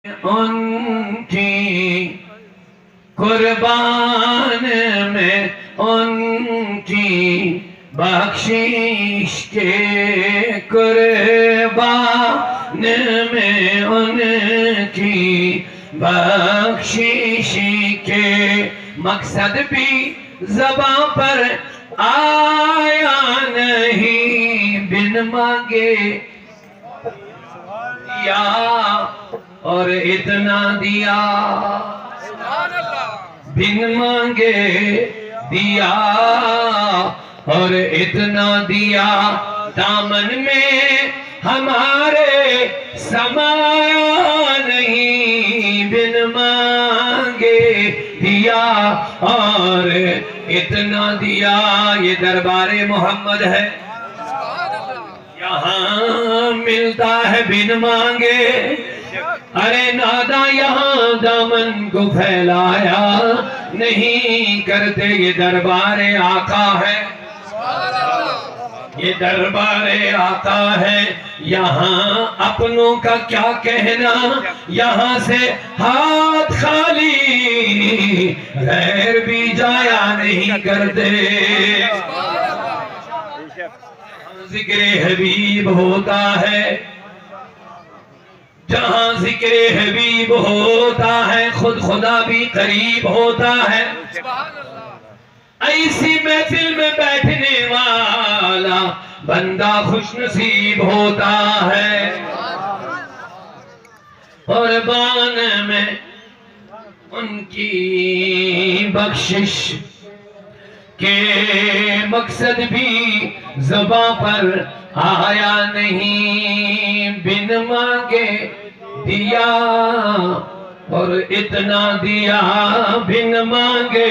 ان کی قربان میں ان کی بخشش کے قربان میں ان کی بخشش کے مقصد بھی زباں پر آیا نہیں بن مانگے دیا اور اتنا دیا بن مانگے دیا اور اتنا دیا دامن میں ہمارے سمایا نہیں بن مانگے دیا اور اتنا دیا یہ دربار محمد ہے یہاں ملتا ہے بن مانگے ارے نادا یہاں دامن کو پھیلایا نہیں کرتے یہ دربار آقا ہے یہ دربار آقا ہے یہاں اپنوں کا کیا کہنا یہاں سے ہاتھ خالی غیر بھی جایا نہیں کرتے ذکر حبیب ہوتا ہے جہاں ذکر حبیب ہوتا ہے خود خدا بھی قریب ہوتا ہے ایسی محفل میں بیٹھنے والا بندہ خوش نصیب ہوتا ہے قربان میں ان کی بخشش کے مقصد بھی زباں پر آیا نہیں بن مانگے دیا اور اتنا دیا بن مانگے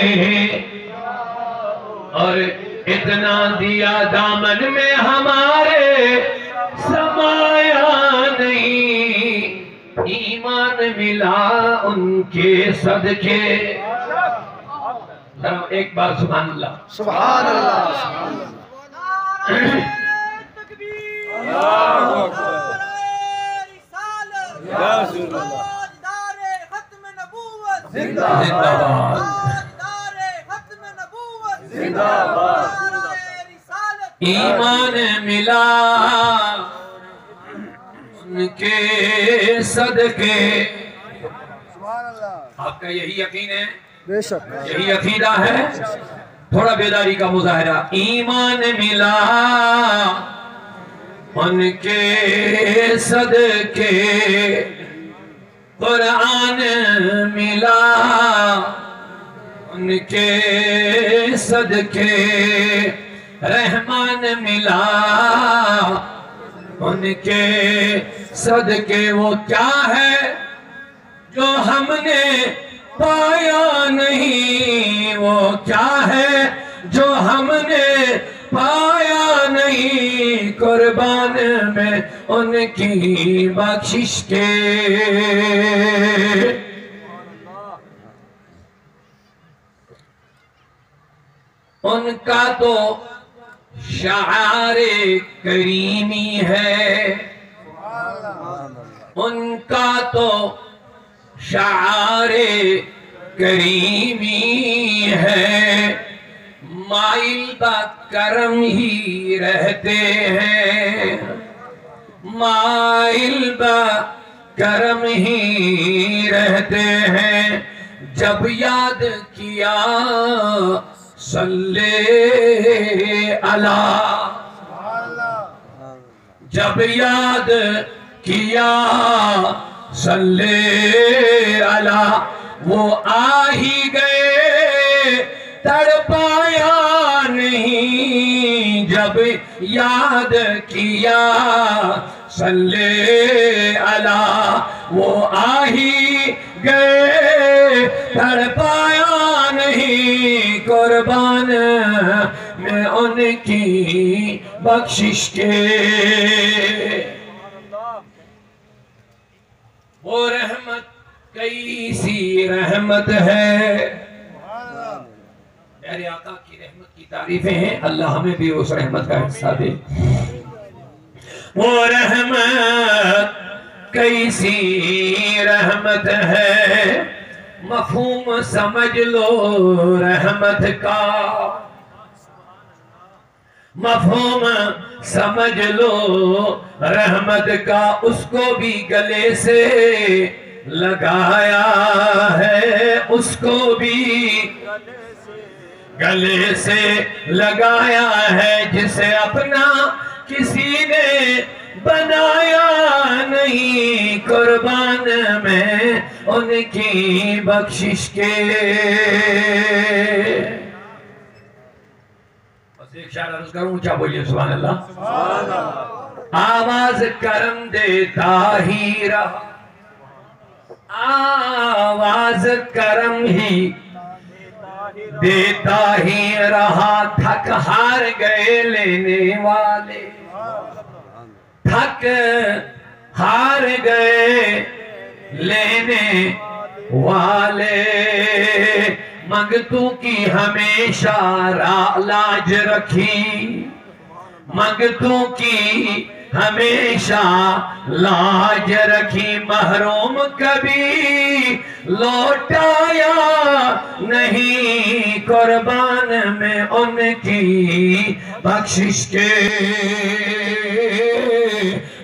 اور اتنا دیا دامن میں ہمارے سمایا نہیں ایمان ملا ان کے صدقے ایک بار سبحان اللہ سبحان اللہ ایمان ملا ان کے صدقے آپ کا یہی یقین ہے بے شک یہی عقیدہ ہے تھوڑا بیداری کا مظاہرہ ایمان ملا ان کے صدقے قرآن ملا ان کے صدقے رحمان ملا ان کے صدقے وہ کیا ہے جو ہم نے پایا نہیں وہ کیا ہے جو ہم نے پایا نہیں قربان میں ان کی بخشش کے ان کا تو شعار کریمی ہے ان کا تو شعار کریمی ہے مائل با کرم ہی رہتے ہیں مائل با کرم ہی رہتے ہیں جب یاد کیا صلی اللہ جب یاد کیا صلی اللہ وہ آ ہی گئے تڑپایا نہیں جب یاد کیا صلی اللہ وہ آ ہی گئے تڑپایا نہیں قربان میں ان کی بخشش کے وہ رحمت کیسی رحمت ہے میرے آقا کی رحمت کی تعریفیں ہیں اللہ ہمیں بھی اس رحمت کا حصہ دے وہ رحمت کیسی رحمت ہے، مفہوم سمجھ لو رحمت کا، مفہوم سمجھ لو رحمت کا، اس کو بھی گلے سے لگایا ہے، اس کو بھی گلے سے لگایا ہے، جسے اپنا کسی نے بنایا نہیں، قربان میں ان کی بخشش کے۔ بس ایک شعر عرض کروں، اونچا بولیے سبحان اللہ۔ آواز کرم دیتا ہی رہا، آواز کرم ہی دیتا ہی رہا، تھک ہار گئے لینے والے، تھک ہار گئے لینے والے، منگتوں کی ہمیشہ لاج رکھی، منگتوں کی ہمیشہ لاج رکھی، محروم کبھی لوٹایا نہیں، قربان میں ان کی بخشش کے۔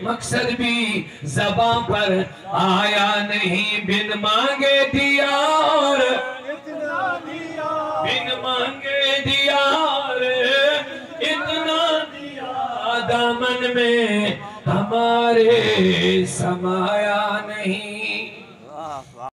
مقصد بھی زباں پر آیا نہیں، بن مانگے دیا اور بن مانگے دیا اور اتنا دیا، دامن میں ہمارے سمایا۔